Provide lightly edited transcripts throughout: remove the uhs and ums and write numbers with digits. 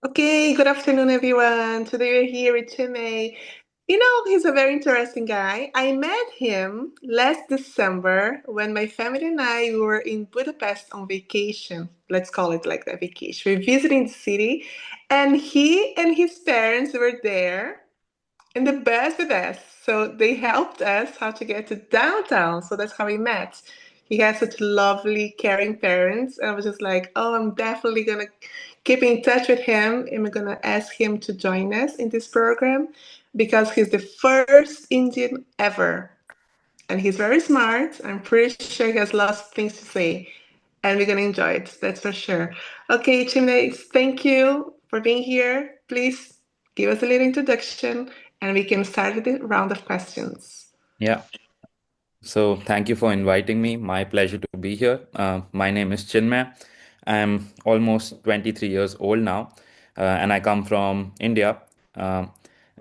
Okay, good afternoon, everyone. Today we're here with Chinmay. He's a very interesting guy. I met him last December when my family and I were in Budapest on vacation. Let's call it like that, vacation. We're visiting the city, and he and his parents were there in the bus with us. So they helped us how to get to downtown. So that's how we met. He has such lovely, caring parents. I was just like, oh, I'm definitely gonna keep in touch with him and I'm gonna ask him to join us in this program because he's the first Indian ever. And he's very smart. I'm pretty sure he has lots of things to say. And we're gonna enjoy it, that's for sure. Okay, Chimney, thank you for being here. Please give us a little introduction and we can start with the round of questions. Yeah. So thank you for inviting me. My pleasure to be here. My name is Chinmay. I'm almost 23 years old now, and I come from India. Um,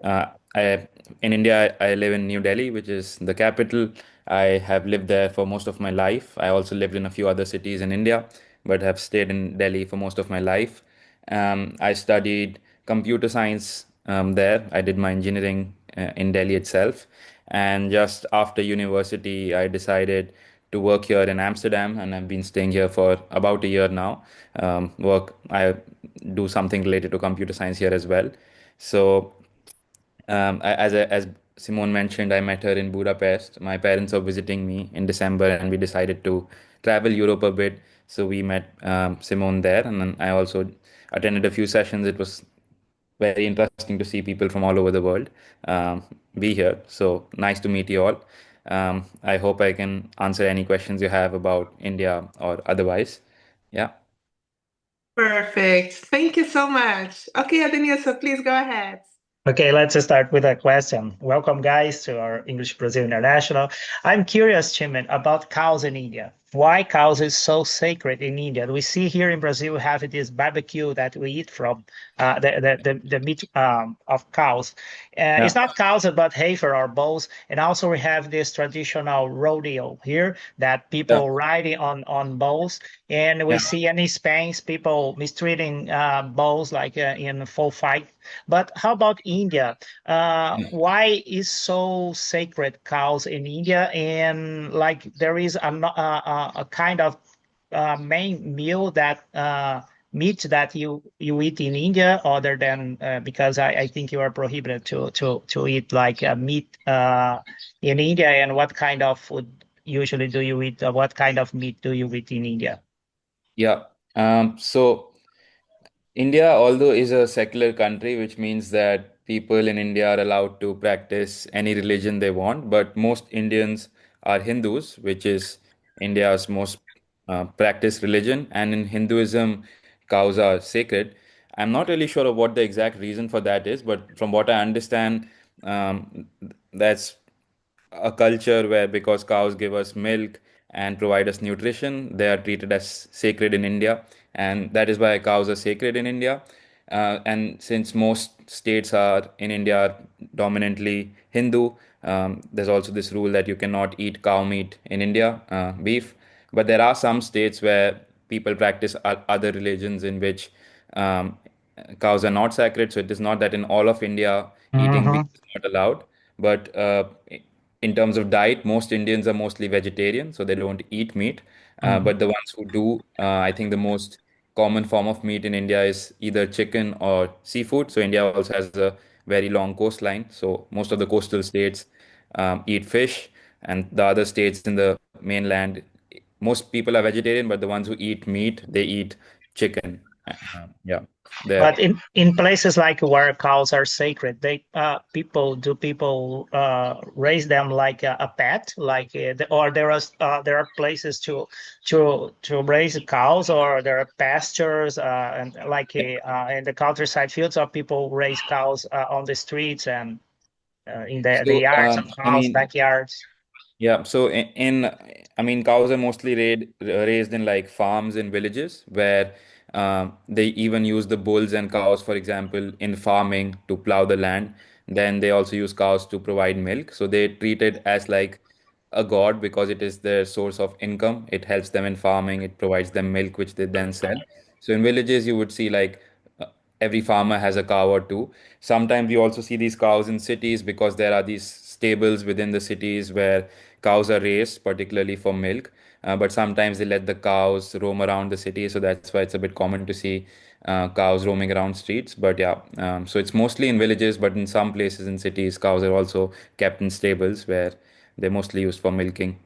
uh, I, in India, I live in New Delhi, which is the capital. I have lived there for most of my life. I also lived in a few other cities in India, but have stayed in Delhi for most of my life. I studied computer science there. I did my engineering in Delhi itself. And just after university, I decided to work here in Amsterdam, and I've been staying here for about a year now. I do something related to computer science here as well. So as Simone mentioned, I met her in Budapest. My parents were visiting me in December, and we decided to travel Europe a bit. So we met Simone there, and then I also attended a few sessions. It was very interesting to see people from all over the world be here. So nice to meet you all. I hope I can answer any questions you have about India or otherwise. Yeah. Perfect. Thank you so much. Okay, Adenilson, please go ahead. Okay, let's start with a question. Welcome, guys, to our English Brazil International. I'm curious, Chinmay, about cows in India. Why cows is so sacred in India? We see here in Brazil we have this barbecue that we eat from the meat of cows. It's Yeah. not cows, but heifer or bulls. And also we have this traditional rodeo here that Yeah. people riding on bulls. And we Yeah. see in Spain people mistreating bulls like in full fight. But how about India? Why is so sacred cows in India? And like there is a kind of main meal that meat that you eat in India, other than because I think you are prohibited to eat like meat in India. And what kind of food usually do you eat? What kind of meat do you eat in India? Yeah. So India, although is a secular country, which means that people in India are allowed to practice any religion they want, but most Indians are Hindus, which is India's most practiced religion. And in Hinduism, cows are sacred. I'm not really sure of what the exact reason for that is, but from what I understand, that's a culture where because cows give us milk and provide us nutrition, they are treated as sacred in India, and that is why cows are sacred in India. And since most states are in India are dominantly Hindu, there's also this rule that you cannot eat cow meat in India, beef. But there are some states where people practice other religions in which um, cows are not sacred. So it is not that in all of India eating beef Mm-hmm. is not allowed, but in terms of diet, most Indians are mostly vegetarian, so they don't eat meat. But the ones who do, I think the most common form of meat in India is either chicken or seafood. So India also has a very long coastline. So most of the coastal states eat fish, and the other states in the mainland, most people are vegetarian, but the ones who eat meat, they eat chicken. Yeah, there. But in places like where cows are sacred, they people raise them like a pet, like or there are places to raise cows, or there are pastures and like in the countryside fields, or people raise cows on the streets and in the So, yards of I house mean, backyards. yeah, so I mean, cows are mostly raised in like farms in villages where they even use the bulls and cows, for example, in farming to plow the land. Then they also use cows to provide milk. So they treat it as like a god because it is their source of income. It helps them in farming. It provides them milk, which they then sell. So in villages, you would see like uh, every farmer has a cow or two. Sometimes you also see these cows in cities because there are these stables within the cities where cows are raised, particularly for milk. But sometimes they let the cows roam around the city, so that's why it's a bit common to see cows roaming around streets. But yeah, so it's mostly in villages, but in some places in cities, cows are also kept in stables where they're mostly used for milking.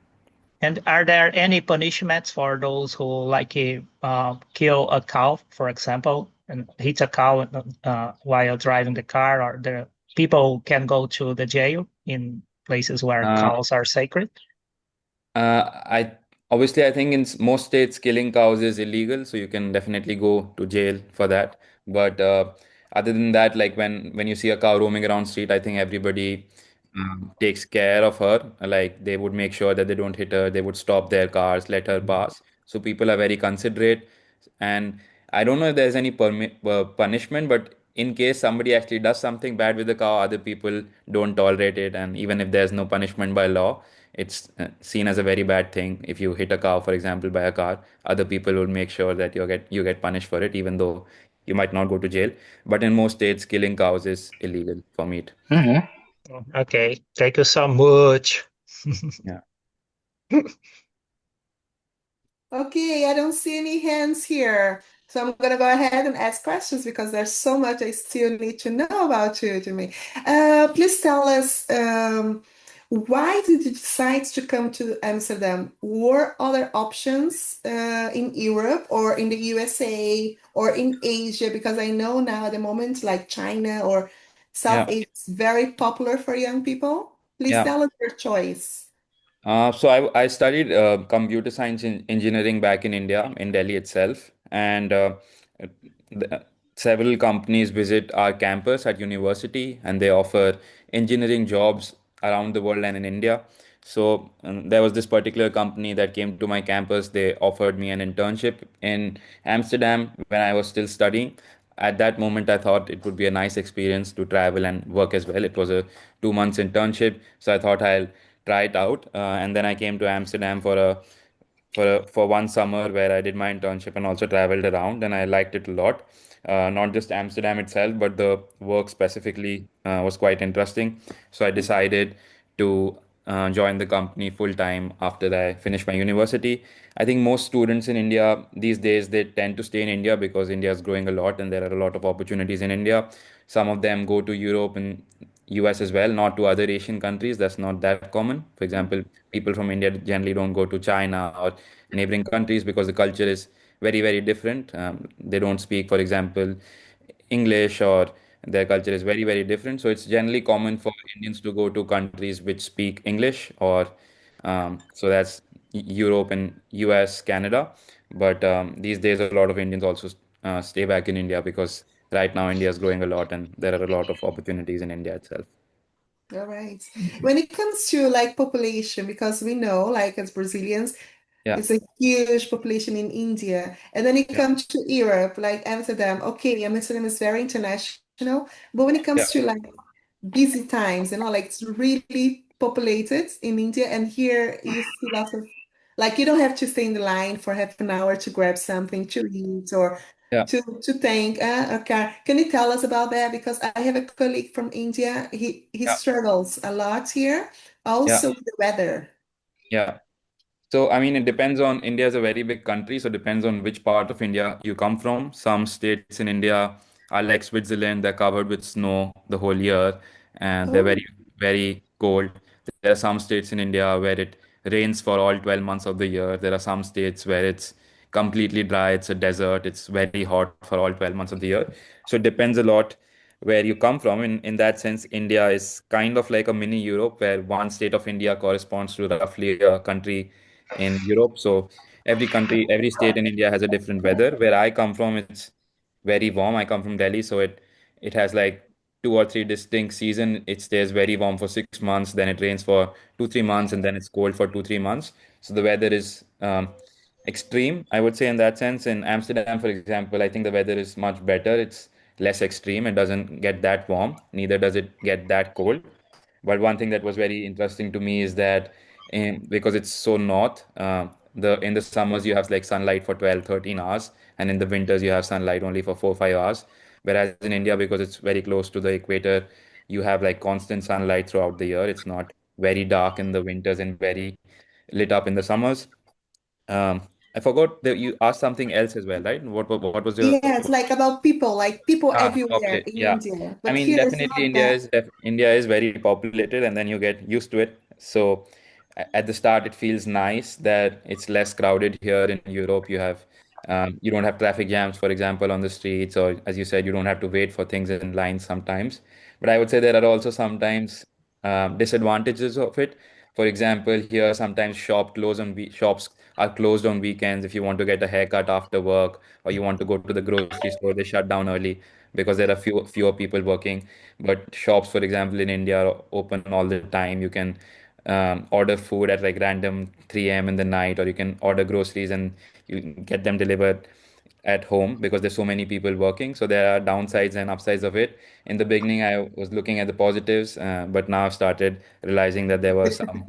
And are there any punishments for those who like kill a cow, for example, and hit a cow while driving the car, or the people can go to the jail in places where Uh, cows are sacred? I obviously I think in most states killing cows is illegal, so you can definitely go to jail for that. But other than that, like when you see a cow roaming around street, I think everybody takes care of her. Like they would make sure that they don't hit her. They would stop their cars, let her pass. So people are very considerate, and I don't know if there's any punishment, but in case somebody actually does something bad with the cow, other people don't tolerate it, and even if there's no punishment by law, it's seen as a very bad thing. If you hit a cow, for example, by a car, other people will make sure that you get punished for it, even though you might not go to jail. But in most states, killing cows is illegal for meat. Mhm. Okay, thank you so much. Yeah. Okay, I don't see any hands here. So I'm gonna go ahead and ask questions because there's so much I still need to know about you, Jimmy. Please tell us, why did you decide to come to Amsterdam? Were other options in Europe or in the USA or in Asia? Because I know now at the moment, like China or South Yeah. Asia is very popular for young people. Please Yeah. tell us your choice. So I studied computer science engineering back in India, in Delhi itself, and the, several companies visit our campus at university, and they offer engineering jobs around the world and in India. So there was this particular company that came to my campus. They offered me an internship in Amsterdam when I was still studying. At that moment, I thought it would be a nice experience to travel and work as well. It was a 2 months internship, so I thought I'll try it out. And then I came to Amsterdam for one summer where I did my internship and also traveled around, and I liked it a lot. Not just Amsterdam itself, but the work specifically was quite interesting. So I decided to join the company full time after I finished my university. I think most students in India these days they tend to stay in India because India is growing a lot and there are a lot of opportunities in India. Some of them go to Europe and US as well, not to other Asian countries. That's not that common. For example, people from India generally don't go to China or neighboring countries because the culture is very, very different. They don't speak, for example, English, or their culture is very, very different. So it's generally common for Indians to go to countries which speak English, or so that's Europe and US, Canada. But these days, a lot of Indians also stay back in India because right now India is growing a lot and there are a lot of opportunities in India itself. All right. When it comes to like population, because we know, like as Brazilians, Yeah, it's a huge population in India. And then it yeah, comes to Europe, like Amsterdam. Okay, Amsterdam is very international, but when it yeah, comes to like busy times, like it's really populated in India, and here you see lots of like you don't have to stay in the line for half an hour to grab something to eat or yeah, to thank a car. Can you tell us about that? Because I have a colleague from India. He yeah, struggles a lot here, yeah, also with the weather. yeah. So, I mean, it depends on India is a very big country, so it depends on which part of India you come from. Some states in India are like Switzerland, they're covered with snow the whole year, and they're Oh, very, very cold. There are some states in India where it rains for all 12 months of the year. There are some states where it's completely dry, it's a desert, it's very hot for all 12 months of the year. So it depends a lot where you come from. In that sense, India is kind of like a mini Europe where one state of India corresponds to roughly a country in Europe. So every country, every state in India has a different weather. Where I come from, it's very warm. I come from Delhi, so it has like 2 or 3 distinct season. It stays very warm for 6 months, then it rains for 2 3 months, and then it's cold for 2 3 months. So the weather is extreme, I would say, in that sense. In Amsterdam, for example, I think the weather is much better. It's less extreme. It doesn't get that warm, neither does it get that cold. But one thing that was very interesting to me is that because it's so north, the in the summers you have like sunlight for 12, 13 hours, and in the winters you have sunlight only for 4, 5 hours. Whereas in India, because it's very close to the equator, you have like constant sunlight throughout the year. It's not very dark in the winters and very lit up in the summers. I forgot that you asked something else as well, right? What was your Yeah, it's like about people, like people everywhere populate? in Yeah. India. I But mean, here it's definitely not that. India is very populated, and then you get used to it. So at the start, it feels nice that it's less crowded here in Europe. You don't have traffic jams, for example, on the streets, or as you said, you don't have to wait for things in lines sometimes. But I would say there are also sometimes disadvantages of it. For example, here sometimes shops are closed on weekends. If you want to get a haircut after work or you want to go to the grocery store, they shut down early because there are fewer people working. But shops, for example, in India are open all the time. You can order food at like random 3 a.m. in the night, or you can order groceries and you can get them delivered at home because there's so many people working. So there are downsides and upsides of it. In the beginning, I was looking at the positives, but now I've started realizing that there were some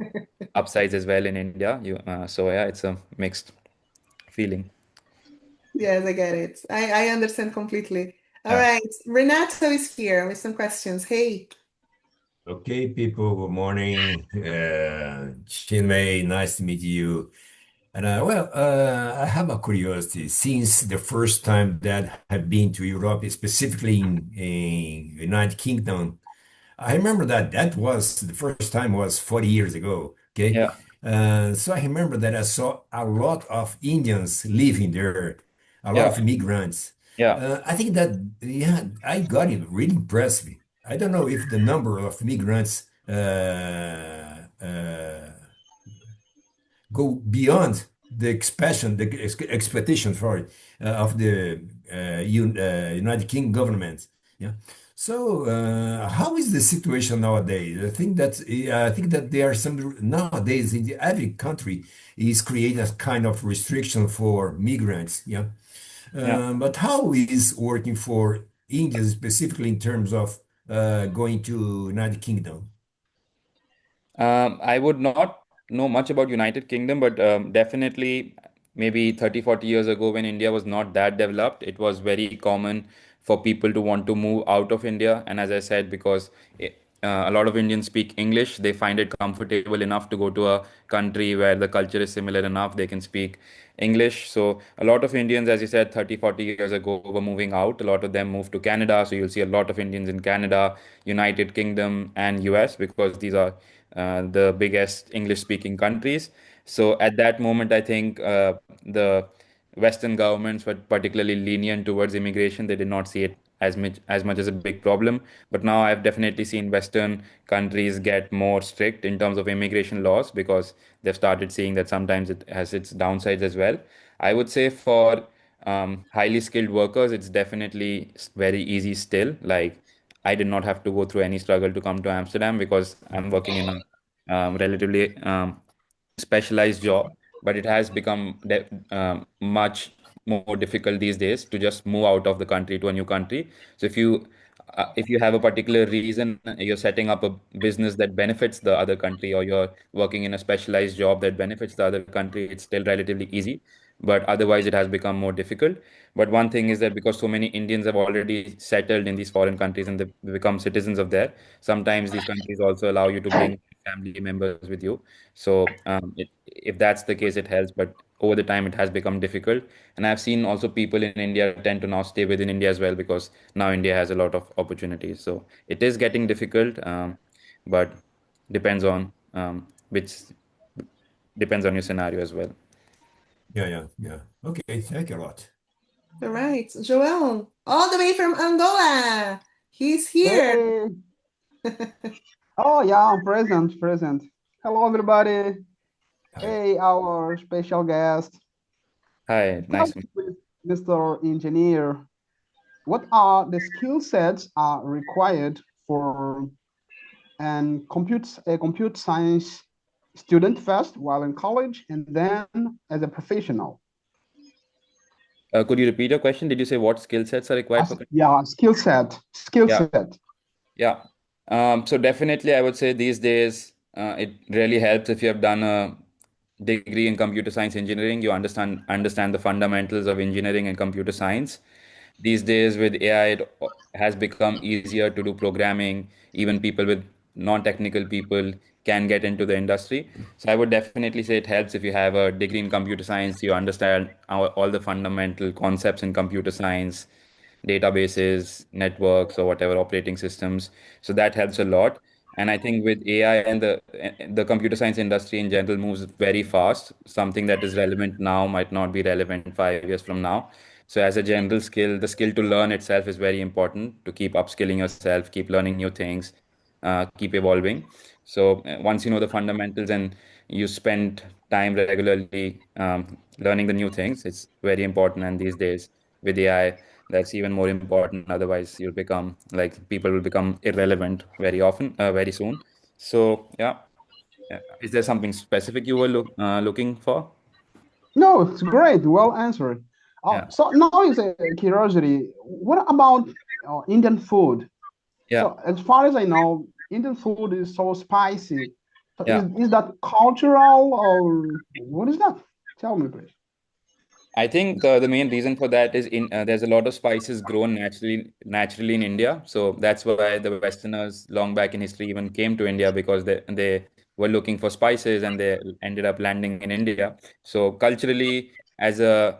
upsides as well in India. So yeah, it's a mixed feeling. Yes, I get it. I understand completely. All Yeah. right, Renato is here with some questions. Hey. Okay, people, good morning. Chinmay, nice to meet you. And I have a curiosity. Since the first time that I've been to Europe, specifically in United Kingdom, I remember that that was the first time was 40 years ago. Okay. Yeah. So I remember that I saw a lot of Indians living there, a lot of Yeah. immigrants. Yeah. I think that, yeah, I got it really impressive. I don't know if the number of immigrants go beyond the expansion, the expectation, sorry, of the United Kingdom government. Yeah. So, how is the situation nowadays? I think that there are some nowadays in every country is creating a kind of restriction for migrants. Yeah. Yeah. But how is working for India specifically in terms of going to United Kingdom? I would not know much about United Kingdom, but definitely maybe 30, 40 years ago when India was not that developed, it was very common for people to want to move out of India. And as I said, because a lot of Indians speak English, they find it comfortable enough to go to a country where the culture is similar enough, they can speak English. So a lot of Indians, as you said, 30, 40 years ago were moving out. A lot of them moved to Canada. So you'll see a lot of Indians in Canada, United Kingdom, and US because these are the biggest English speaking countries. So at that moment, I think the Western governments were particularly lenient towards immigration. They did not see it as much as a big problem. But now I've definitely seen Western countries get more strict in terms of immigration laws because they've started seeing that sometimes it has its downsides as well. I would say for highly skilled workers, it's definitely very easy still. Like I did not have to go through any struggle to come to Amsterdam because I'm working in a relatively specialized job, but it has become much more difficult these days to just move out of the country to a new country. So if you have a particular reason, you're setting up a business that benefits the other country, or you're working in a specialized job that benefits the other country, it's still relatively easy. But otherwise, it has become more difficult. But one thing is that because so many Indians have already settled in these foreign countries and they become citizens of there, sometimes these countries also allow you to bring family members with you. So if that's the case, it helps. But over the time, it has become difficult. And I've seen also people in India tend to now stay within India as well because now India has a lot of opportunities. So it is getting difficult, but depends on which depends on your scenario as well. Yeah, yeah, yeah. Okay, thank you a lot. All right, Joel, all the way from Angola. He's here. Hey, oh yeah, I'm present, present. Hello, everybody. Hi. Hey, our special guest. Hi, Tell nice to me, meet please, Mr. Engineer, what are the skill sets are required for a compute science student first while in college and then as a professional? Could you repeat your question? Did you say what skill sets are required for? Yeah, skill Yeah, set. yeah. So definitely, I would say these days it really helps if you have done a degree in computer science engineering, you understand the fundamentals of engineering and computer science. These days with AI, it has become easier to do programming. Even people with non-technical people can get into the industry. So I would definitely say it helps if you have a degree in computer science, you understand all the fundamental concepts in computer science, databases, networks, or whatever operating systems. So that helps a lot. And I think with AI and the computer science industry in general moves very fast. Something that is relevant now might not be relevant 5 years from now. So as a general skill, the skill to learn itself is very important to keep upskilling yourself, keep learning new things, keep evolving. So once you know the fundamentals and you spend time regularly learning the new things, it's very important. And these days with AI, that's even more important. Otherwise, you'll become like people will become irrelevant very often, very soon. So yeah, is there something specific you were looking for? No, it's great. Well answered. Yeah, So now is a curiosity. What about Indian food? yeah, So as far as I know, Indian food is so spicy. So yeah. is that cultural or what is that? Tell me, please. I think the main reason for that is in there's a lot of spices grown naturally in India. So that's why the Westerners long back in history even came to India because they were looking for spices and they ended up landing in India. So culturally, as a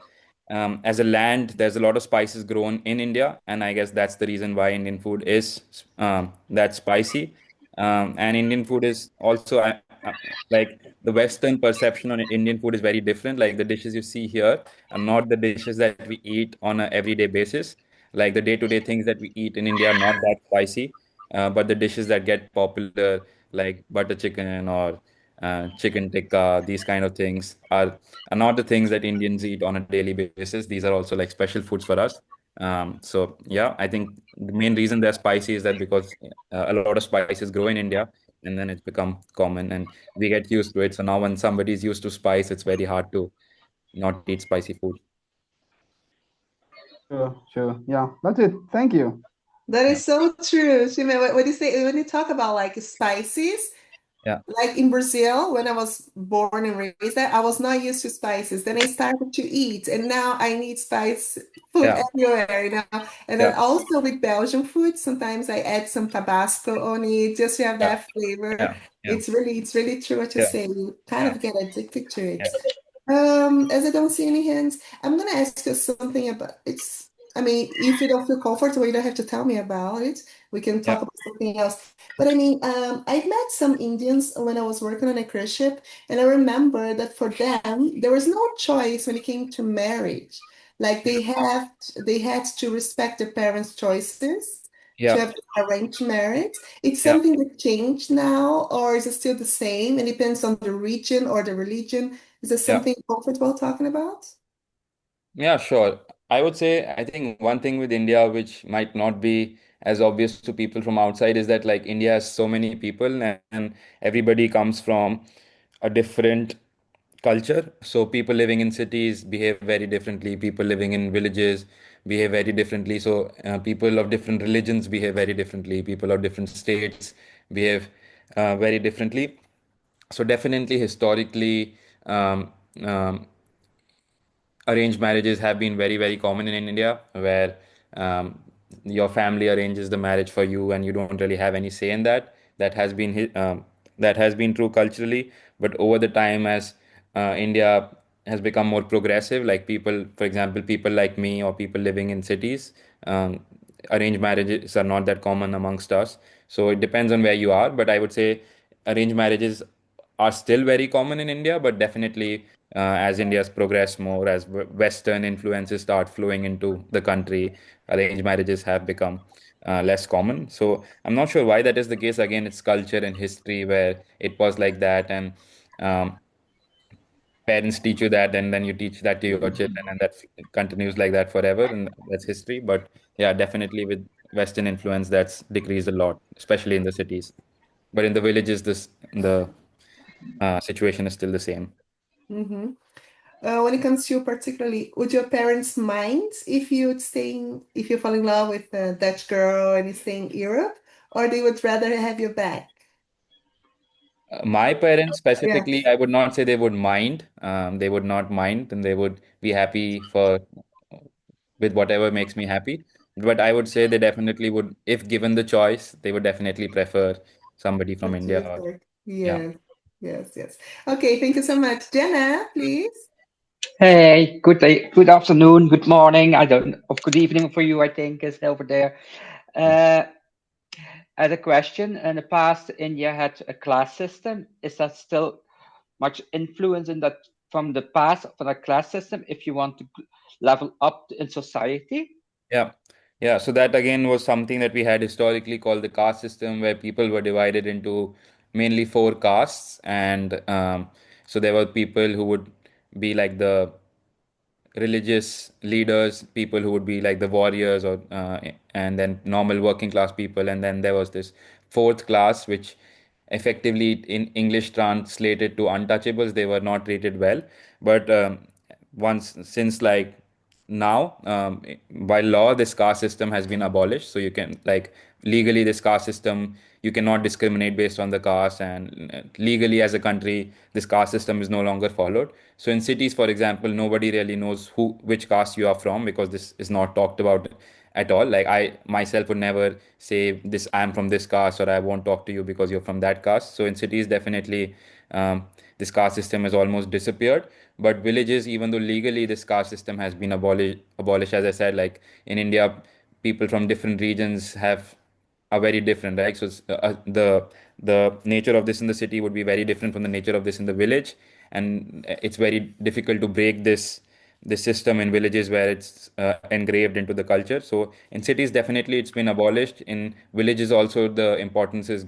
land, there's a lot of spices grown in India, and I guess that's the reason why Indian food is that spicy. And Indian food is also like the Western perception on Indian food is very different. Like the dishes you see here are not the dishes that we eat on a everyday basis. Like the day-to-day things that we eat in India are not that spicy, but the dishes that get popular, like butter chicken or chicken tikka, these kind of things are not the things that Indians eat on a daily basis. These are also like special foods for us. So yeah, I think the main reason they're spicy is that because a lot of spices grow in India, and then it's become common, and we get used to it. So now when somebody's used to spice, it's very hard to not eat spicy food. Sure, sure. Yeah, that's it. Thank you. That Yeah, is so true, Shime. What you say when you talk about like spices, yeah, like in Brazil, when I was born and raised there, I was not used to spices. Then I started to eat, and now I need spice food yeah, everywhere, you know. And then yeah, also with Belgian food, sometimes I add some Tabasco on it just to have yeah, that flavor. yeah, yeah, It's really true what you yeah, say. You kind yeah, of get addicted to yeah, it. As I don't see any hands, I'm gonna ask you something about it's. I mean, if you don't feel comfortable, you don't have to tell me about it. We can talk yeah, about something else. But I mean, I've met some Indians when I was working on a cruise ship, and I remember that for them, there was no choice when it came to marriage. Like they had to respect their parents' choices to yeah, have arranged marriage. It's yeah. something that changed now, or is it still the same? It depends on the region or the religion. Is this Yeah. something comfortable talking about? Yeah, sure. I would say I think one thing with India which might not be as obvious to people from outside is that like India has so many people and everybody comes from a different culture. So people living in cities behave very differently. People living in villages behave very differently. So people of different religions behave very differently. People of different states behave very differently. So definitely historically, um, um, arranged marriages have been very common in India, where your family arranges the marriage for you, and you don't really have any say in that. That has been true culturally, but over the time, as India has become more progressive, like people, for example, people like me or people living in cities, arranged marriages are not that common amongst us. So it depends on where you are, but I would say arranged marriages are still very common in India, but definitely as India's progressed more, as Western influences start flowing into the country, arranged marriages have become less common. So I'm not sure why that is the case. Again, it's culture and history where it was like that, and um, parents teach you that, and then you teach that to your children, and that continues like that forever, and that's history. But yeah, definitely with Western influence, that's decreased a lot, especially in the cities. But in the villages, the situation is still the same. Mm-hmm. When it comes to you particularly, would your parents mind if if you fall in love with a Dutch girl and you stay in Europe, or they would rather have you back? My parents specifically, Yes. I would not say they would mind. They would not mind, and they would be happy for with whatever makes me happy. But I would say they definitely would, if given the choice, they would definitely prefer somebody from What to India. look like. Yeah. Yes. Yes. Yes. Okay. Thank you so much. Jenna, please. Hey, good day, good afternoon, good morning. I don't, or good evening for you, I think, is over there. Uh, I had a question. In the past, India had a class system. Is that still much influence in that from the past from a class system if you want to level up in society? Yeah. Yeah. So that again was something that we had historically called the caste system, where people were divided into mainly four castes. And so there were people who would be like the religious leaders, people who would be like the warriors, or and then normal working class people, and then there was this fourth class, which effectively in English translated to untouchables. They were not treated well, but once since like now, by law, this caste system has been abolished. So you can like legally this caste system, you cannot discriminate based on the caste, and legally as a country this caste system is no longer followed. So in cities, for example, nobody really knows which caste you are from, because this is not talked about at all. Like I myself would never say this, I'm from this caste, or I won't talk to you because you're from that caste. So in cities, definitely, this caste system has almost disappeared. But villages, even though legally this caste system has been abolished, as I said, like in India, people from different regions have are very different, right? So the nature of this in the city would be very different from the nature of this in the village, and it's very difficult to break this system in villages where it's engraved into the culture. So in cities, definitely it's been abolished. In villages, also the importance is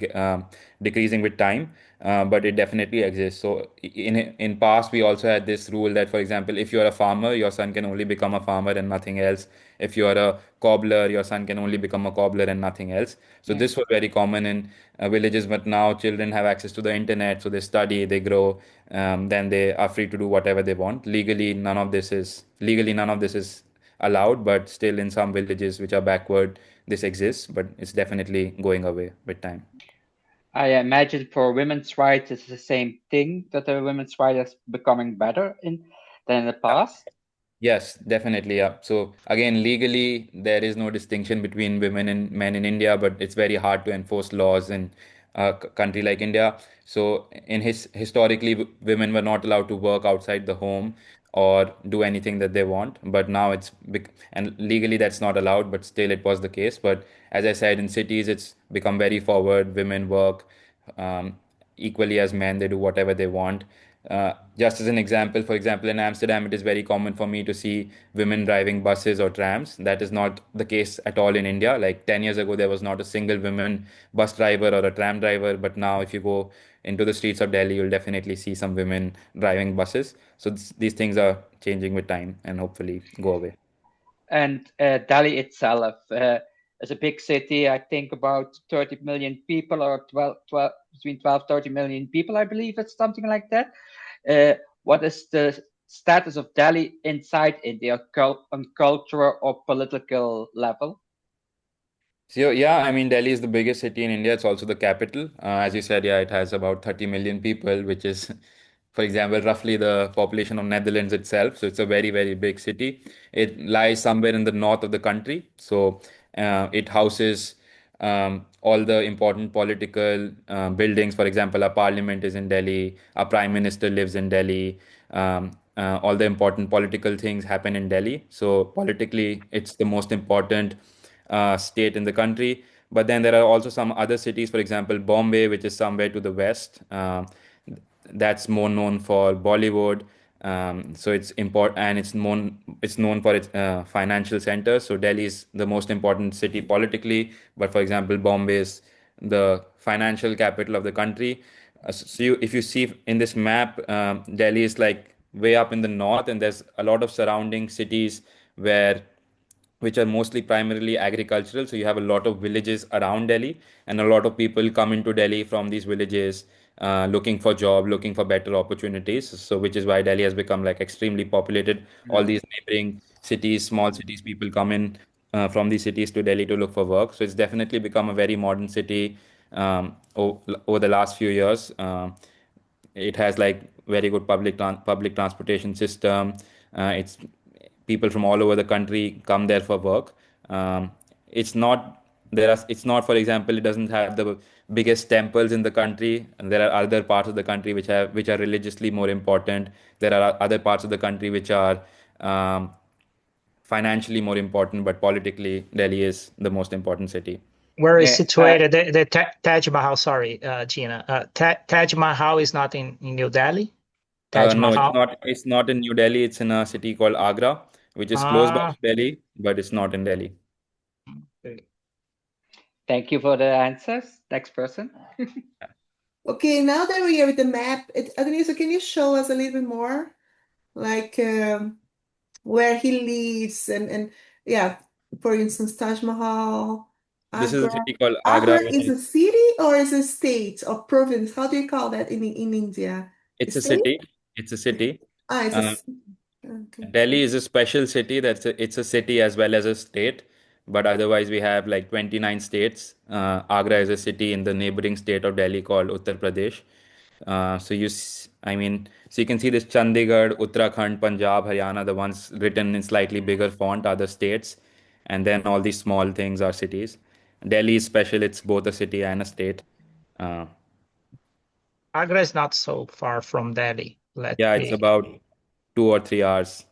decreasing with time, but it definitely exists. So in past, we also had this rule that, for example, if you're a farmer, your son can only become a farmer and nothing else. If you're a cobbler, your son can only become a cobbler and nothing else. So Yeah. this was very common in villages, but now children have access to the internet, so they study, they grow, then they are free to do whatever they want. Legally none of this is allowed, but still in some villages which are backward, this exists, but it's definitely going away with time. I imagine for women's rights, it's the same thing that the women's rights is becoming better than in the past. Yes, definitely. Yeah. So again, legally, there is no distinction between women and men in India, but it's very hard to enforce laws in a country like India. So in historically, women were not allowed to work outside the home or do anything that they want. But now and legally that's not allowed, but still it was the case. But as I said, in cities, it's become very forward. Women work um, equally as men. They do whatever they want. Just as an example, for example, in Amsterdam, it is very common for me to see women driving buses or trams. That is not the case at all in India. Like 10 years ago, there was not a single woman bus driver or a tram driver. But now, if you go into the streets of Delhi, you'll definitely see some women driving buses. So these things are changing with time and hopefully go away. And Delhi itself is a big city. I think about 30 million people, or 12 between 12 30 million people, I believe it's something like that. What is the status of Delhi inside India on cultural or political level? So yeah, I mean, Delhi is the biggest city in India. It's also the capital. As you said, yeah, it has about 30 million people, which is, for example, roughly the population of Netherlands itself. So it's a very, very big city. It lies somewhere in the north of the country. So it houses all the important political buildings. For example, our parliament is in Delhi. Our prime minister lives in Delhi. All the important political things happen in Delhi. So politically, it's the most important state in the country. But then there are also some other cities, for example, Bombay, which is somewhere to the west. That's more known for Bollywood. So it's important, and it's known for its financial center. So Delhi is the most important city politically, but for example, Bombay is the financial capital of the country. If you see in this map, Delhi is like way up in the north, and there's a lot of surrounding cities where which are mostly primarily agricultural. So you have a lot of villages around Delhi, and a lot of people come into Delhi from these villages, looking for job, looking for better opportunities. So which is why Delhi has become like extremely populated. All Yeah. these neighboring cities, small cities, people come in from these cities to Delhi to look for work. So it's definitely become a very modern city. over the last few years. It has like very good public transportation system. It's people from all over the country come there for work. It's not it's not, for example, it doesn't have the biggest temples in the country, and there are other parts of the country which are religiously more important. There are other parts of the country which are um, financially more important, but politically Delhi is the most important city. Where is Yeah, situated the Taj Mahal? Sorry, Gina. Taj Mahal is not in New Delhi. Taj No, it's Mahal. not. It's not in New Delhi. It's in a city called Agra, which is close by Ah, to Delhi, but it's not in Delhi. okay. thank you for the answers. Next person. Okay, now that we are with the map, Adenisa, can you show us a little bit more, like where he lives and yeah, for instance, Taj Mahal, This is a Agra. city called Agra. Agra is a city or is a state or province? How do you call that in India? It's a State? city. It's a city. It's a Uh, city. Okay. Delhi is a special city. It's a city as well as a state. But otherwise, we have like 29 states. Agra is a city in the neighboring state of Delhi called Uttar Pradesh. I mean, so you can see this Chandigarh, Uttarakhand, Punjab, Haryana, the ones written in slightly bigger font are the states, and then all these small things are cities. Delhi is special; it's both a city and a state. Uh, Agra is not so far from Delhi. Let yeah, it's me. about 2 or 3 hours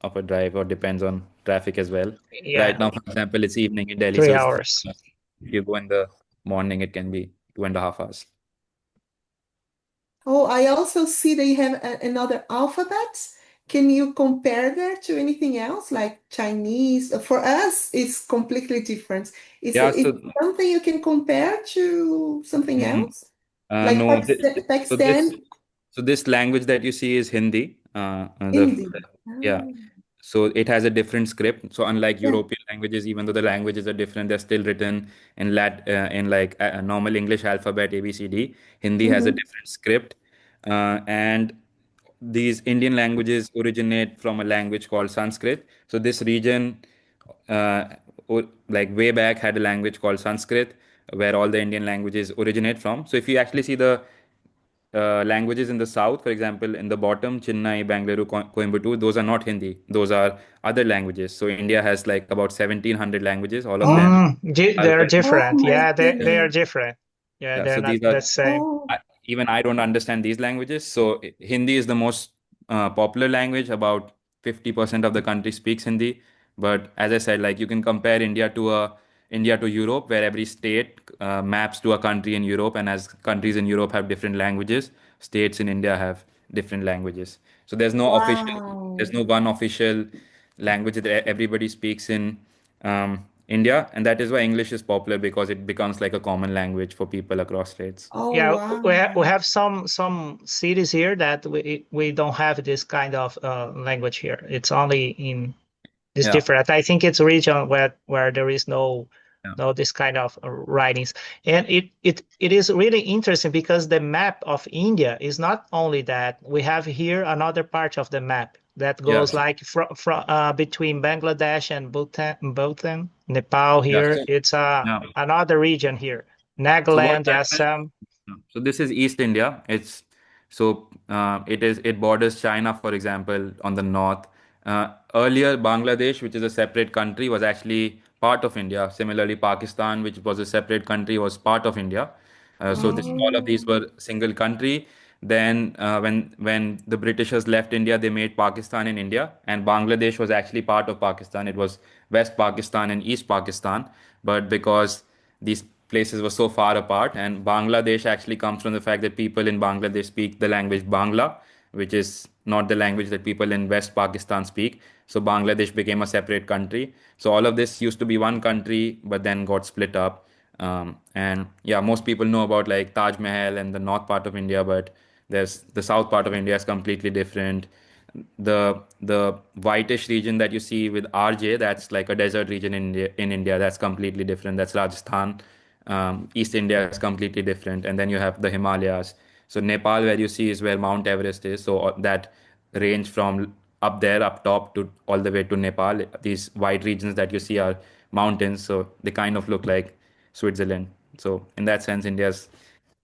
of a drive, or depends on traffic as well. Right Yeah, now, for example, it's evening in Delhi, three so it's 3 hours. hours. If you go in the morning, it can be 2.5 hours. Oh, I also see they have another alphabet. Can you compare that to anything else, like Chinese? For us, it's completely different. Yeah, Is so something you can compare to something mm, else? Like no, so Pakistan, this language that you see is Hindi. Hindi. Yeah, Ah, so it has a different script. So unlike yeah. European languages, even though the languages are different, they're still written in like a normal English alphabet ABCD. Hindi has a Mhm. different script, and these Indian languages originate from a language called Sanskrit. So this region, uh, like way back, had a language called Sanskrit, where all the Indian languages originate from. So if you actually see the languages in the south, for example, in the bottom, Chennai, Bangalore, Coimbatore, those are not Hindi. Those are other languages. So India has like about 1,700 languages, all of Oh, them. They're oh different. my Yeah, they are goodness. different. Yeah, Yeah, they're so not these are the same. Oh, even I don't understand these languages. So Hindi is the most popular language. About 50% of the country speaks Hindi. But as I said, like you can compare India to Europe, where every state maps to a country in Europe, and as countries in Europe have different languages, states in India have different languages. So there's wow. no one official language that everybody speaks in India, and that is why English is popular because it becomes like a common language for people across states. Oh, Yeah, we wow. have some cities here that we don't have this kind of language here. It's only in this Yeah, different. I think it's a region where there is yeah, no this kind of writings, and it is really interesting because the map of India is not only that. We have here another part of the map that yeah, goes like from between Bangladesh and Bhutan, Nepal. yeah. Here it's Yeah. another region here, So what Nagaland, happens? Assam. So this is East India. It borders China, for example, on the north. Earlier, Bangladesh, which is a separate country, was actually part of India. Similarly, Pakistan, which was a separate country, was part of India. All of these Oh, were single country. Then, when the Britishers left India, they made Pakistan in India, and Bangladesh was actually part of Pakistan. It was West Pakistan and East Pakistan, but because these places were so far apart, and Bangladesh actually comes from the fact that people in Bangladesh speak the language Bangla, which is not the language that people in West Pakistan speak. So Bangladesh became a separate country. So all of this used to be one country, but then got split up. And yeah, most people know about like Taj Mahal and the north part of India, but there's the south part of India is completely different. The whitish region that you see with RJ, that's like a desert region in India. That's completely different. That's Rajasthan. East India is completely different, and then you have the Himalayas. So Nepal, where you see, is where Mount Everest is. So that range from up there, up top, to all the way to Nepal. These white regions that you see are mountains, so they kind of look like Switzerland. So in that sense, India is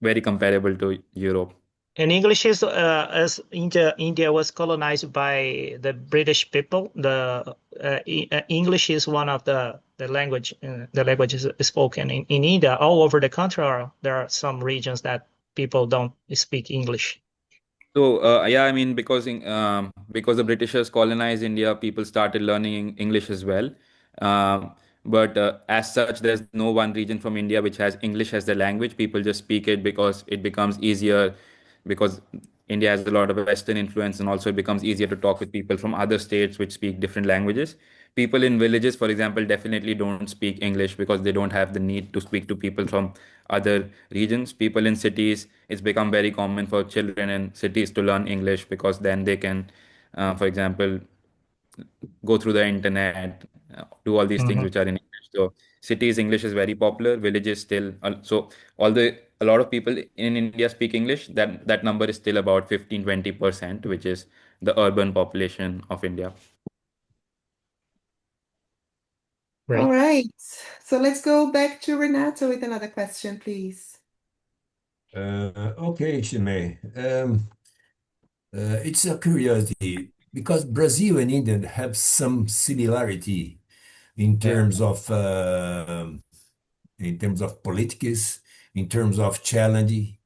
very comparable to Europe. And English is as India was colonized by the British people. English is one of the languages spoken in India. All over the country, there are some regions that people don't speak English. So yeah, I mean because the Britishers colonized India, people started learning English as well. But as such, there's no one region from India which has English as their language. People just speak it because it becomes easier, because India has a lot of Western influence, and also it becomes easier to talk with people from other states which speak different languages. People in villages, for example, definitely don't speak English because they don't have the need to speak to people from other regions. People in cities, it's become very common for children in cities to learn English because then they can, for example, go through the internet, do all these things Mhm. which are in English. So cities English is very popular. Villages still. So although a lot of people in India speak English, that number is still about 15-20%, which is the urban population of India. Right. All right. So let's go back to Renato with another question, please. Okay, Chinmay. It's a curiosity because Brazil and India have some similarity in Yeah, terms of politics, in terms of challenge,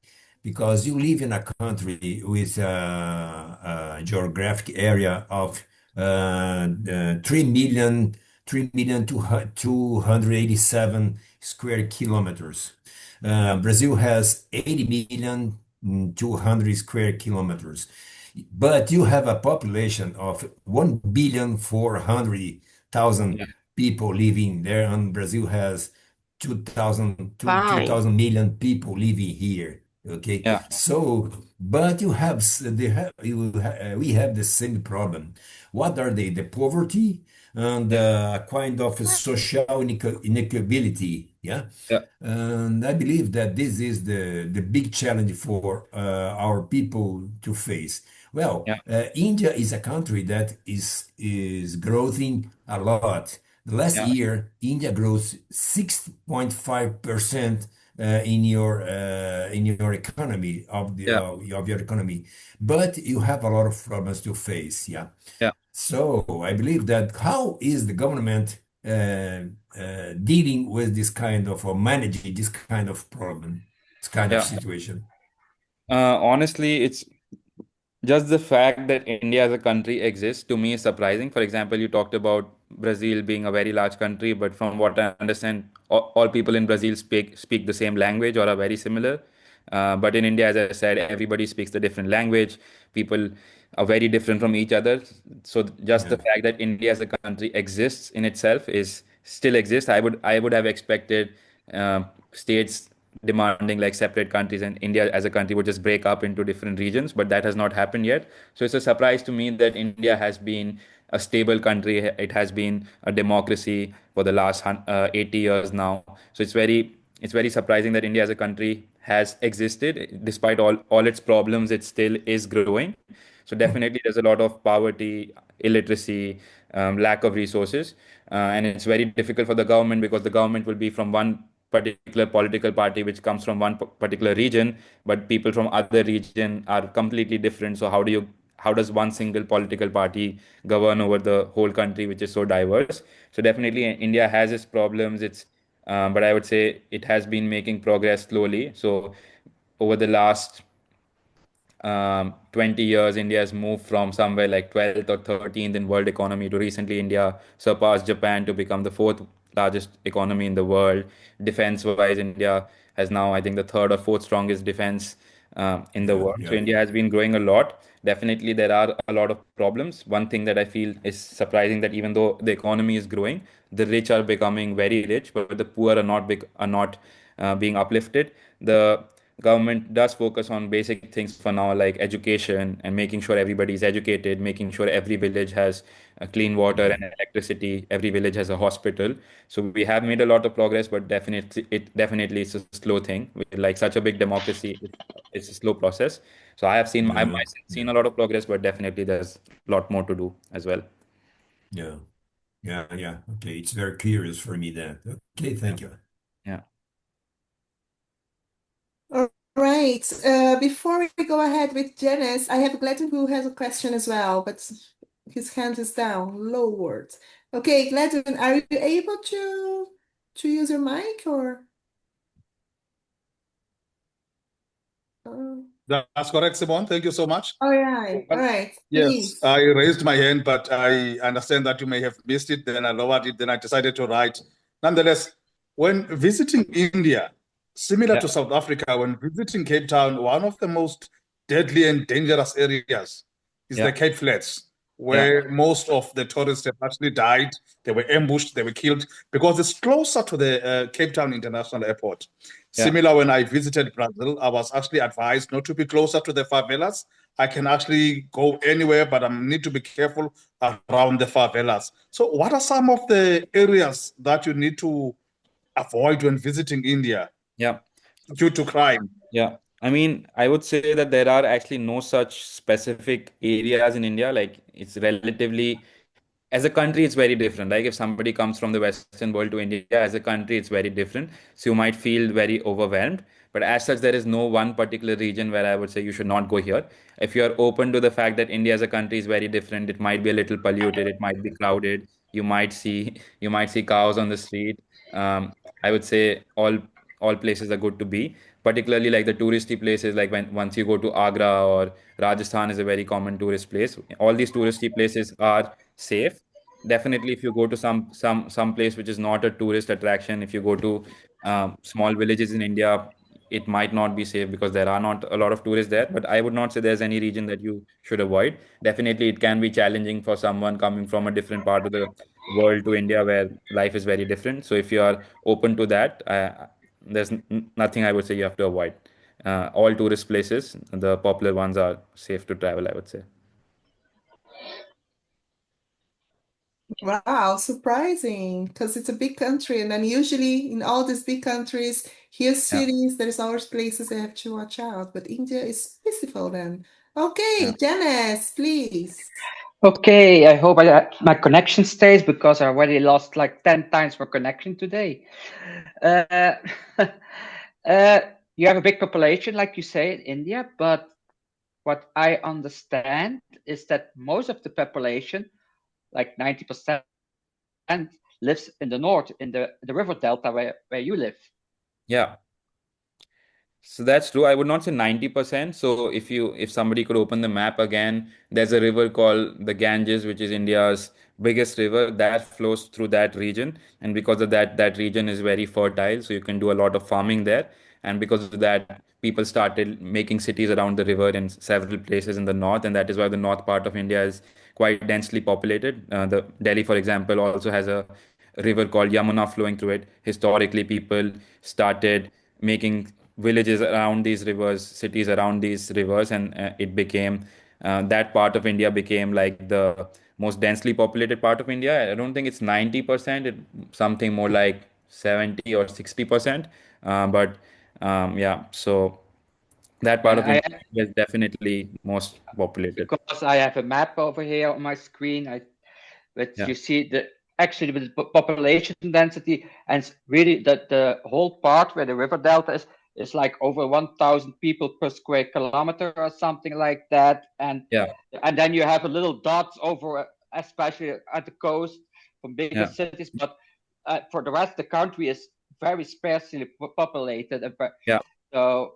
because you live in a country with a geographic area of 3,287 square kilometers. Brazil has 80,200 square kilometers, but you have a population of 1,400,000 yeah, people living there, and Brazil has 2,000 to Fine. 2,000 million people living here. Okay, yeah, so but you have they have we have the same problem. What are they? The poverty and yeah, a kind of a social inequality. Yeah, yeah, and I believe that this is the big challenge for our people to face. Well, yeah, India is a country that is growing a lot. The last yeah, year, India grows 6.5% in your economy yeah, of your economy, but you have a lot of problems to face. Yeah. yeah. So I believe that how is the government dealing with this kind of or managing this kind of problem, this kind of Yeah. situation? Honestly, it's just the fact that India as a country exists to me is surprising. For example, you talked about Brazil being a very large country, but from what I understand, all people in Brazil speak the same language or are very similar. But in India, as I said, everybody speaks the different language. People are very different from each other. So just Yeah. the fact that India as a country exists in itself is still exists. I would have expected states demanding like separate countries, and India as a country would just break up into different regions, but that has not happened yet. So it's a surprise to me that India has been a stable country. It has been a democracy for the last 80 years now. So it's very surprising that India as a country has existed despite all its problems. It still is growing. So definitely there's a lot of poverty, illiteracy, lack of resources, and it's very difficult for the government because the government will be from one particular political party which comes from one particular region, but people from other region are completely different. So how does one single political party govern over the whole country, which is so diverse? So definitely India has its problems. But I would say it has been making progress slowly. So over the last 20 years, India has moved from somewhere like 12th or 13th in world economy to recently India surpassed Japan to become the fourth largest economy in the world. Defense-wise, India has now, I think, the third or fourth strongest defense in the Yeah, world. So yeah, India has been growing a lot. Definitely, there are a lot of problems. One thing that I feel is surprising that even though the economy is growing, the rich are becoming very rich, but the poor are not being uplifted. The government does focus on basic things for now, like education and making sure everybody is educated, making sure every village has clean water yeah, and electricity, every village has a hospital. So we have made a lot of progress, but definitely is a slow thing. With like such a big democracy, it's a slow process. So I've yeah, myself yeah, seen a lot of progress, but definitely there's a lot more to do as well. yeah, yeah, yeah. Okay, it's very curious for me that. Okay, Yeah. thank you. Yeah. right. Before we go ahead with Janice, I have Gladys who has a question as well, but his hand is down, lowered. Okay, Gladys, are you able to use your mic or? That's correct, Simone. Thank you so much. All right, all right. Yes, Please. I raised my hand, but I understand that you may have missed it. Then I lowered it. Then I decided to write. Nonetheless, when visiting India, similar to South Africa, when visiting Cape Town, one of the most deadly and dangerous areas is the Cape Flats, where most of the tourists have actually died. They were ambushed, they were killed because it's closer to the Cape Town International Airport. Similar, when I visited Brazil, I was actually advised not to be closer to the favelas. I can actually go anywhere, but I need to be careful around the favelas. So, what are some of the areas that you need to avoid when visiting India Yeah. due to crime? Yeah. I mean, I would say that there are actually no such specific areas in India. Like it's relatively, as a country, it's very different. Like if somebody comes from the Western world to India, as a country, it's very different. So you might feel very overwhelmed. But as such, there is no one particular region where I would say you should not go here. If you are open to the fact that India as a country is very different, it might be a little polluted, it might be crowded. You might see cows on the street. I would say all places are good to be, particularly like the touristy places, like when once you go to Agra or Rajasthan is a very common tourist place. All these touristy places are safe. Definitely, if you go to some place which is not a tourist attraction, if you go to small villages in India, it might not be safe because there are not a lot of tourists there. But I would not say there's any region that you should avoid. Definitely, it can be challenging for someone coming from a different part of the world to India where life is very different. So if you are open to that, there's nothing I would say you have to avoid. All tourist places, the popular ones are safe to travel, I would say. Wow, surprising, because it's a big country, and then usually in all these big countries, here's Yeah. cities, there's always places they have to watch out, but India is peaceful then. Okay, Yeah. Janice, please. Okay, I hope my connection stays because I already lost like 10 times my connection today. Uh, you have a big population, like you say, in India, but what I understand is that most of the population, like 90%, lives in the north, in the river delta where you live. Yeah. So that's true. I would not say 90%. So if somebody could open the map again, there's a river called the Ganges, which is India's biggest river that flows through that region. And because of that, that region is very fertile. So you can do a lot of farming there. And because of that, people started making cities around the river in several places in the north. And that is why the north part of India is quite densely populated. The Delhi, for example, also has a river called Yamuna flowing through it. Historically, people started making villages around these rivers, cities around these rivers, and it became that part of India became like the most densely populated part of India. I don't think it's 90%, something more like 70 or 60%. But yeah, so that part of Yeah, India is definitely most populated. because I have a map over here on my screen, but Yeah, you see actually with the population density and really the whole part where the river delta is like over 1,000 people per square kilometer or something like that, and yeah, then you have a little dots over, especially at the coast from bigger yeah, cities, but for the rest, the country is very sparsely populated, yeah. so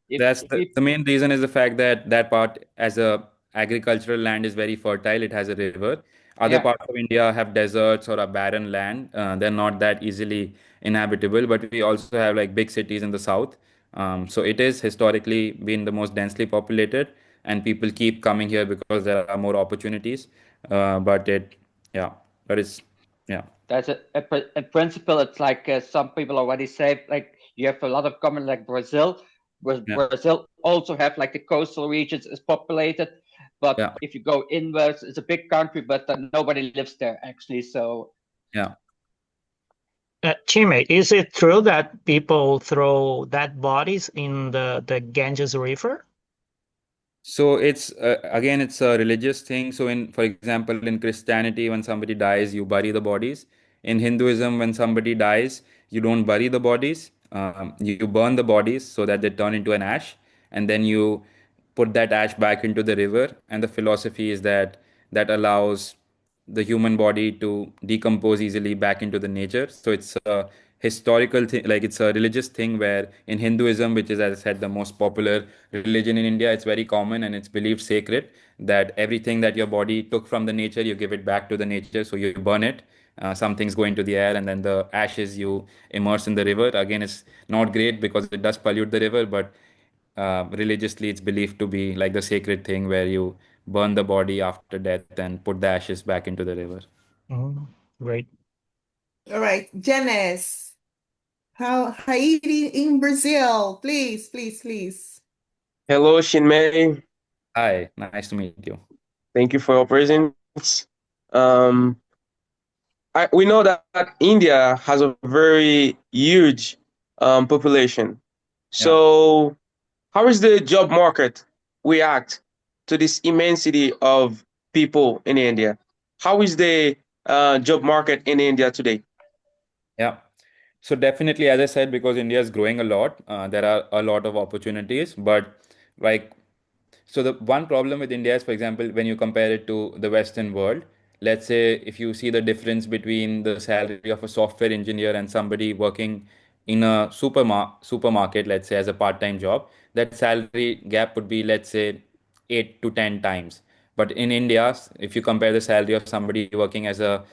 if That's people, the main reason is the fact that that part as a agricultural land is very fertile. It has a river. Other yeah, parts of India have deserts or a barren land. They're not that easily inhabitable, but we also have like big cities in the south. So it is historically been the most densely populated, and people keep coming here because there are more opportunities. But it, yeah, that is, yeah, that's in principle, it's like some people already say, like you have a lot of common like Brazil, where yeah, Brazil also have like the coastal regions is populated, but yeah, if you go inwards, it's a big country, but nobody lives there actually. So yeah. Chinmay, is it true that people throw dead bodies in the Ganges River? So it's again, it's a religious thing. So in, for example, in Christianity, when somebody dies, you bury the bodies. In Hinduism, when somebody dies, you don't bury the bodies. you burn the bodies so that they turn into an ash, and then you put that ash back into the river. And the philosophy is that that allows the human body to decompose easily back into the nature. So it's a historical thing, like it's a religious thing where in Hinduism, which is, as I said, the most popular religion in India, it's very common and it's believed sacred that everything that your body took from the nature, you give it back to the nature. So you burn it. Some things go into the air, and then the ashes you immerse in the river. Again, it's not great because it does pollute the river, but religiously it's believed to be like the sacred thing where you burn the body after death and put the ashes back into the river. Great. All right, Janice. Haiti in Brazil, please, please, please. Hello, Chinmay. Hi, nice to meet you. Thank you for your presence. Um, we know that India has a very huge population. So, how is the job market react to this immensity of people in India? How is the job market in India today? Yeah. So definitely, as I said, because India is growing a lot, there are a lot of opportunities. But like, so the one problem with India is, for example, when you compare it to the Western world, let's say if you see the difference between the salary of a software engineer and somebody working in a supermarket, let's say as a part-time job, that salary gap would be, let's say, 8 to 10 times. But in India, if you compare the salary of somebody working as a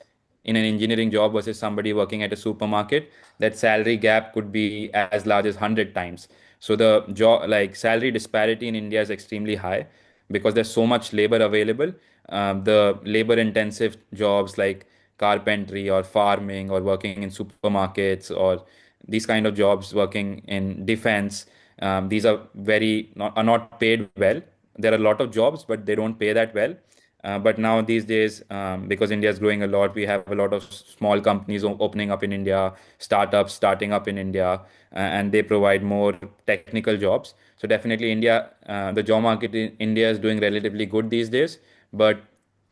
in an engineering job versus somebody working at a supermarket, that salary gap could be as large as 100 times. So the job, like salary disparity in India is extremely high because there's so much labor available. The labor intensive jobs like carpentry or farming or working in supermarkets or these kind of jobs, working in defense, these are are not paid well. There are a lot of jobs, but they don't pay that well. But now these days, because India is growing a lot, we have a lot of small companies opening up in India, startups starting up in India, and they provide more technical jobs. So definitely, the job market in India is doing relatively good these days. But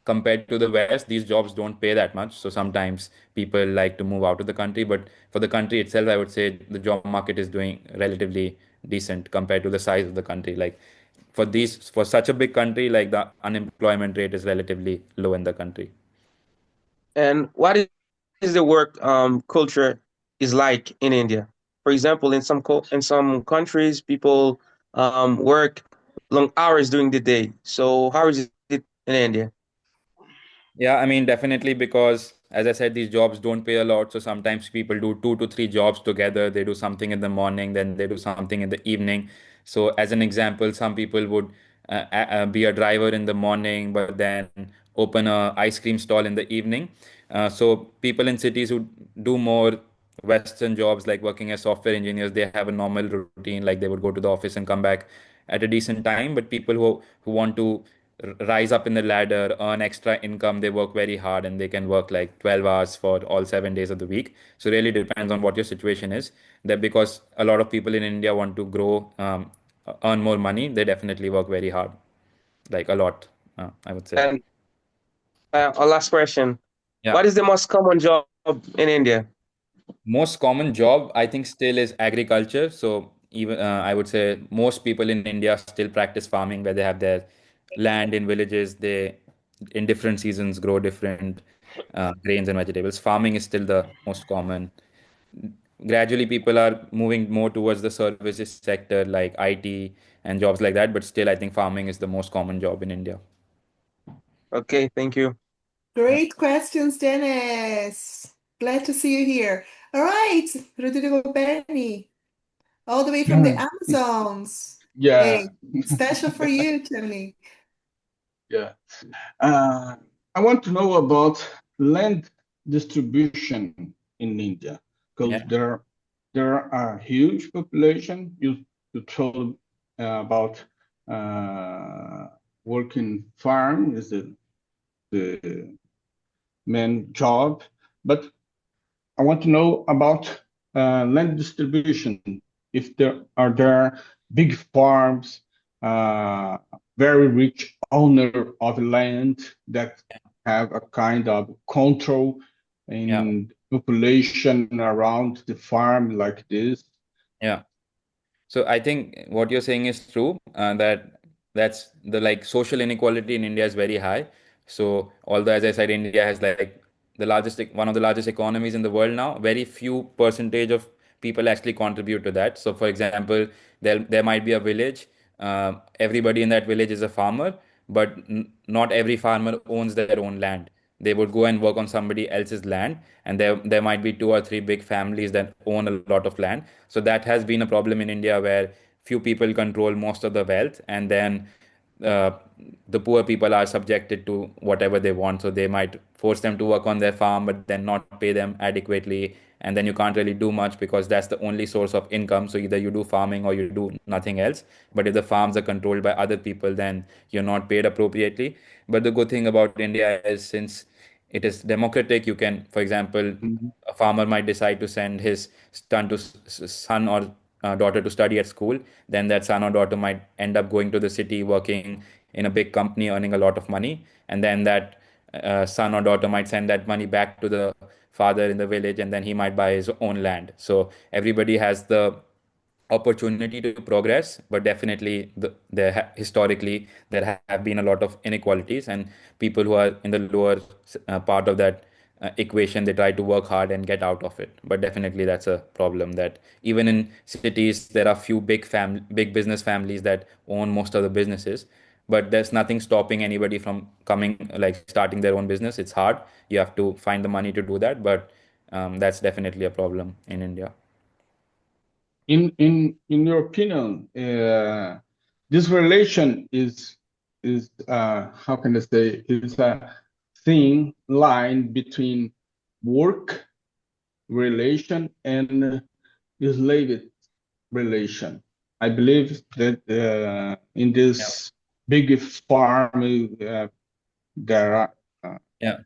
compared to the West, these jobs don't pay that much. So sometimes people like to move out of the country. But for the country itself, I would say the job market is doing relatively decent compared to the size of the country. Like for such a big country, like the unemployment rate is relatively low in the country. And what is the work culture is like in India? For example, in some countries, people work long hours during the day. So how is it in India? Yeah, I mean, definitely because, as I said, these jobs don't pay a lot. So sometimes people do 2 to 3 jobs together. They do something in the morning, then they do something in the evening. So, as an example, some people would be a driver in the morning, but then open a ice cream stall in the evening. So, people in cities who do more Western jobs, like working as software engineers, they have a normal routine, like they would go to the office and come back at a decent time. But people who want to rise up in the ladder, earn extra income, they work very hard and they can work like 12 hours for all 7 days of the week. So really depends on what your situation is. That because a lot of people in India want to grow, earn more money, they definitely work very hard, like a lot, I would say. And our last question. Yeah. What is the most common job in India? Most common job, I think, still is agriculture. So even I would say most people in India still practice farming, where they have their land in villages. They in different seasons grow different grains and vegetables. Farming is still the most common. Gradually, people are moving more towards the services sector, like IT and jobs like that. But still, I think farming is the most common job in India. Okay, thank you. Yeah. Great questions, Dennis. Glad to see you here. All right, Rodrigo Benny, all the way from the Amazons. Yeah, Hey, special for you, Chinmay. yeah. I want to know about land distribution in India because Yeah. there are huge population. You told about working farm is the main job, but I want to know about land distribution. If there big farms, very rich owner of land that have a kind of control Yeah. in population around the farm like this. Yeah. So I think what you're saying is true, that's the like social inequality in India is very high. So although as I said, India has like one of the largest economies in the world now, very few percentage of people actually contribute to that. So for example, there might be a village, everybody in that village is a farmer, but not every farmer owns their own land. They would go and work on somebody else's land, and there might be two or three big families that own a lot of land. So that has been a problem in India where few people control most of the wealth, and then uh, the poor people are subjected to whatever they want. So they might force them to work on their farm, but then not pay them adequately. And then you can't really do much because that's the only source of income. So either you do farming or you do nothing else. But if the farms are controlled by other people, then you're not paid appropriately. But the good thing about India is since it is democratic, you can, for example, Mhm. a farmer might decide to send his son or daughter to study at school. Then that son or daughter might end up going to the city, working in a big company, earning a lot of money, and then that son or daughter might send that money back to the father in the village, and then he might buy his own land. So everybody has the opportunity to progress, but definitely historically there have been a lot of inequalities, and people who are in the lower part of that equation, they try to work hard and get out of it. But definitely that's a problem that even in cities there are few big business families that own most of the businesses, but there's nothing stopping anybody from coming like starting their own business. It's hard, you have to find the money to do that, but that's definitely a problem in India. In your opinion, this relation is how can I say, is a thin line between work relation and slave relation. I believe that in Yeah. this big farm, there are Yeah.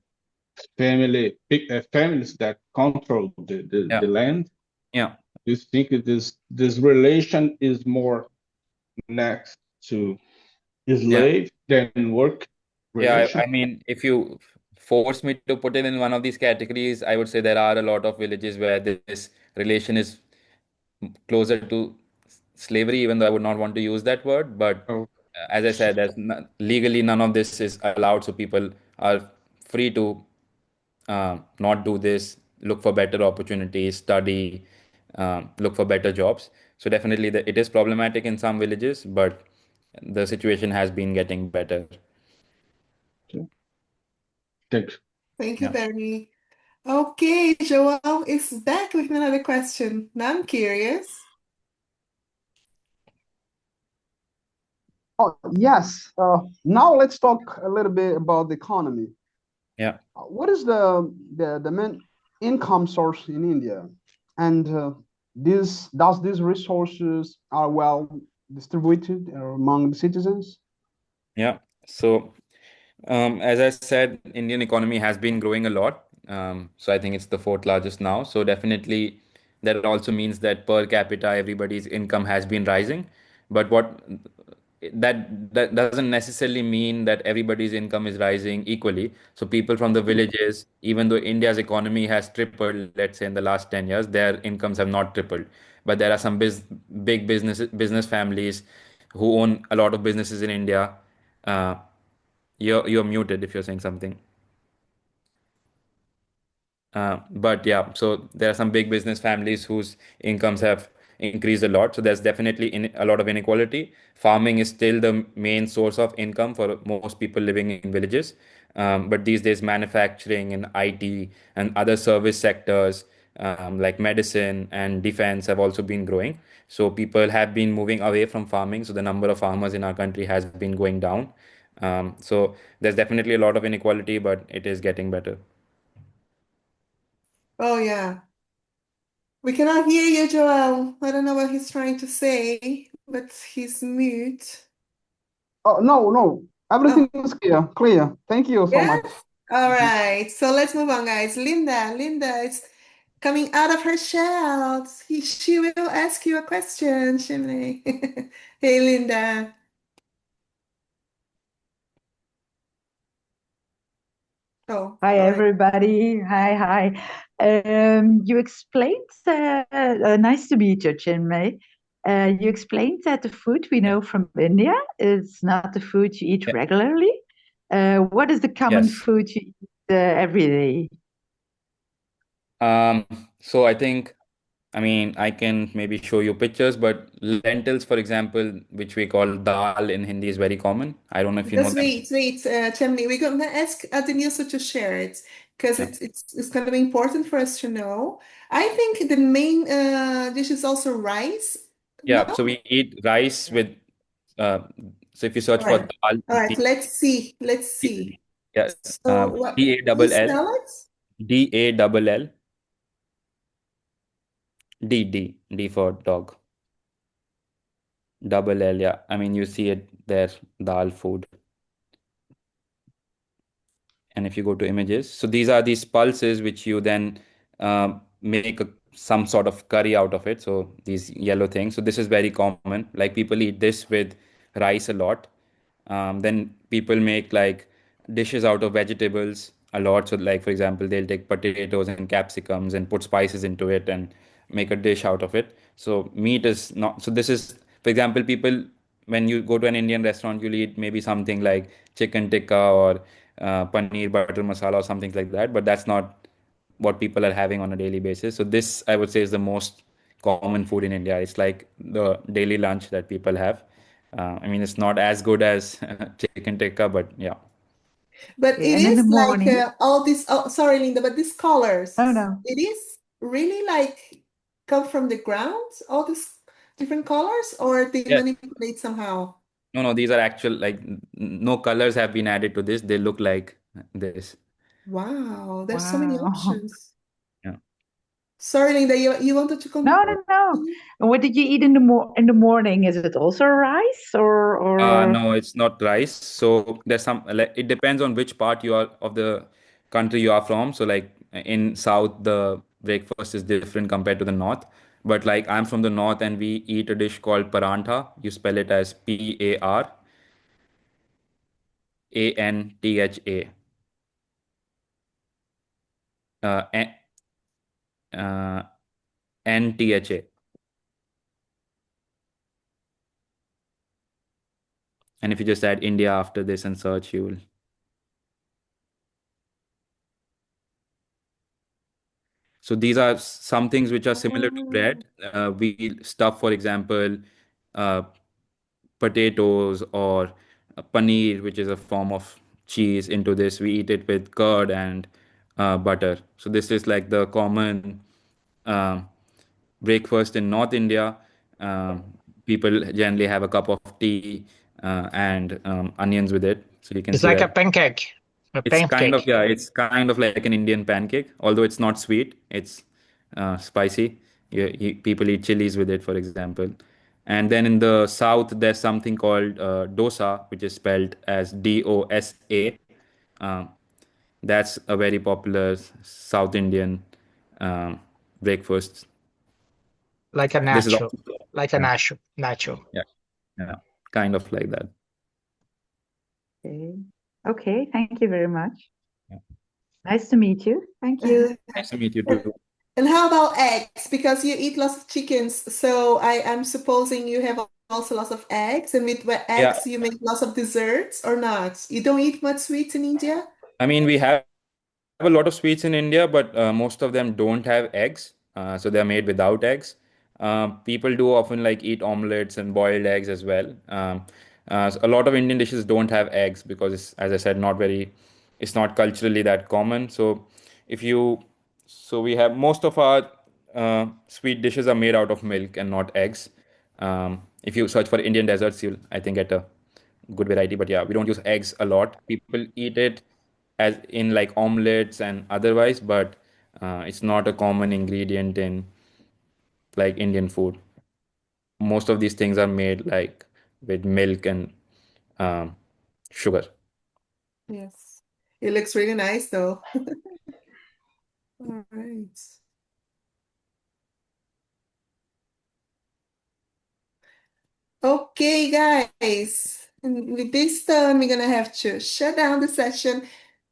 families that control the Yeah. land. Yeah. You think this relation is more next to Yeah. slave than work Yeah. relation? I mean, if you force me to put it in one of these categories, I would say there are a lot of villages where this relation is closer to slavery, even though I would not want to use that word. But Oh, as I said, legally none of this is allowed. So people are free to not do this, look for better opportunities, study, look for better jobs. So definitely it is problematic in some villages, but the situation has been getting better. okay. Thanks. Thank you, Yeah. Bernie. Okay, Joel is back with another question. Now I'm curious. Oh, yes. Now let's talk a little bit about the economy. Yeah. What is the main income source in India? And this does these resources are well distributed among the citizens? Yeah. So, as I said, Indian economy has been growing a lot. So I think it's the fourth largest now. So definitely that also means that per capita everybody's income has been rising. But that doesn't necessarily mean that everybody's income is rising equally. So people from the villages, even though India's economy has tripled, let's say in the last 10 years, their incomes have not tripled. But there are some big business families who own a lot of businesses in India. Uh, you're muted if you're saying something. But yeah, so there are some big business families whose incomes have increased a lot. So there's definitely a lot of inequality. Farming is still the main source of income for most people living in villages. But these days, manufacturing and IT and other service sectors like medicine and defense have also been growing. So people have been moving away from farming. So the number of farmers in our country has been going down. So there's definitely a lot of inequality, but it is getting better. Oh, yeah. We cannot hear you, Joel. I don't know what he's trying to say, but he's mute. Oh, no, no. Oh, Everything is clear. Clear. Thank you so yes? much. All right. So let's move on, guys. Linda is coming out of her shell. She will ask you a question, Chinmay. Hey, Linda. Oh, Hi, all right. everybody. Hi, hi. You explained, nice to meet you, Chinmay. You explained that the food we know from India is not the food you eat Yeah. regularly. What is the common Yes. food you eat every day? So I mean, I can maybe show you pictures, but lentils, for example, which we call dal in Hindi, is very common. I don't know if you know Just them. wait, Chinmay, we're gonna ask Adenilson to share it because Yeah. it's kind of important for us to know. I think the main dish is also rice. Yeah. No? So we eat rice with, uh, so if you search All for right. dal, All right, let's see. Let's see. yeah, So what, D A can you double L, spell it? D A double L, D for dog, double L. Yeah. I mean, you see it there, dal food. And if you go to images, so these are these pulses which you then make some sort of curry out of it. So these yellow things. So this is very common. Like people eat this with rice a lot. Then people make like dishes out of vegetables a lot. So like for example, they'll take potatoes and capsicums and put spices into it and make a dish out of it. So meat is not. So this is, for example, people when you go to an Indian restaurant, you'll eat maybe something like chicken tikka or paneer butter masala or something like that. But that's not what people are having on a daily basis. So this, I would say, is the most common food in India. It's like the daily lunch that people have. I mean, it's not as good as chicken tikka, but yeah. But Okay, it and in the is like morning? all these, oh, sorry, Linda, but these colors, Oh, no. it is really like come from the ground, all these different colors, or they Yeah. manipulate somehow? No, these are actual, like, no colors have been added to this. They look like this. Wow, there's so many Wow. options. Yeah. Sorry, Linda, you wanted to No, continue? no. And what did you eat in the morning? Is it also rice or No, it's not rice. So there's some, like, it depends on which part you are of the country you are from. So like in South, the breakfast is different compared to the North. But like I'm from the North and we eat a dish called parantha. You spell it as Parantha. Uh, N- uh, Ntha. And if you just add India after this and search, you will. So these are some things which are similar to bread. We stuff, for example, uh, potatoes or paneer, which is a form of cheese, into this. We eat it with curd and butter. So this is like the common uh, breakfast in North India. People generally have a cup of tea and onions with it. So you can It's see like a that. pancake. A It's kind of, pancake. yeah, it's kind of like an Indian pancake, although it's not sweet. It's spicy. People eat chilies with it, for example. And then in the south, there's something called dosa, which is spelled as Dosa. Um, that's a very popular South Indian um, breakfast. Like a This is nacho. also, Like a yeah, nacho. Nacho. yeah, yeah, kind of like that. Okay. Okay, thank you very much. Yeah. Nice to meet you. Thank you. Nice to meet you And too. and how about eggs? Because you eat lots of chickens, so I'm supposing you have also lots of eggs, and with Yeah, eggs you make lots of desserts or not? You don't eat much sweets in India? I mean, we have a lot of sweets in India, but most of them don't have eggs. So they're made without eggs. People do often like eat omelets and boiled eggs as well. So a lot of Indian dishes don't have eggs because it's, as I said, it's not culturally that common. So if you, so we have most of our sweet dishes are made out of milk and not eggs. If you search for Indian desserts, you'll, I think, get a good variety. But yeah, we don't use eggs a lot. People eat it as in like omelets and otherwise, but it's not a common ingredient in like Indian food. Most of these things are made like with milk and um, sugar. Yes. It looks really nice though. All right. Okay, guys. And with this done, we're gonna have to shut down the session.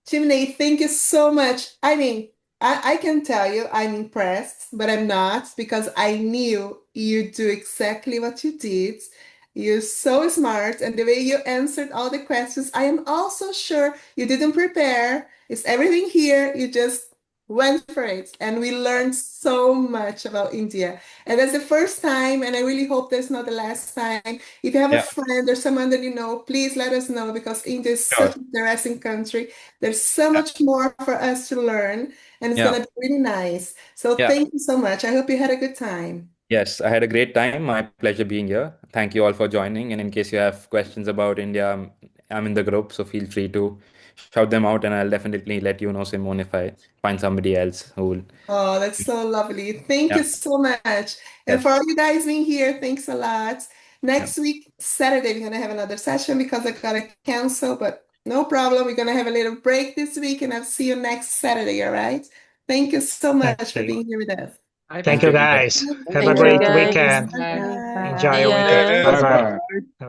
Chimney, thank you so much. I mean, I can tell you I'm impressed, but I'm not because I knew you do exactly what you did. You're so smart, and the way you answered all the questions, I am also sure you didn't prepare. It's everything here. You just went for it, and we learned so much about India. And that's the first time, and I really hope that's not the last time. If you have a Yeah, friend or someone that you know, please let us know because India is sure. such an interesting country. There's so Yeah, much more for us to learn, and it's yeah, gonna be really nice. So yeah. thank you so much. I hope you had a good time. Yes, I had a great time. My pleasure being here. Thank you all for joining. And in case you have questions about India, I'm in the group, so feel free to shout them out, and I'll definitely let you know, Simone, if I find somebody else who will. Oh, that's so lovely. Thank you Yeah, so much. And yes, for all you guys being here, thanks a lot. yeah. Next week, Saturday, we're gonna have another session because I gotta cancel, but no problem. We're gonna have a little break this week, and I'll see you next Saturday, all right? Thank you so much for Okay. being here with us. Bye Thank Thank you, you. bye. guys. Have a Thank you, great guys. weekend. Bye Bye. bye. Enjoy See your ya. weekend. Yes. Bye bye. Bye.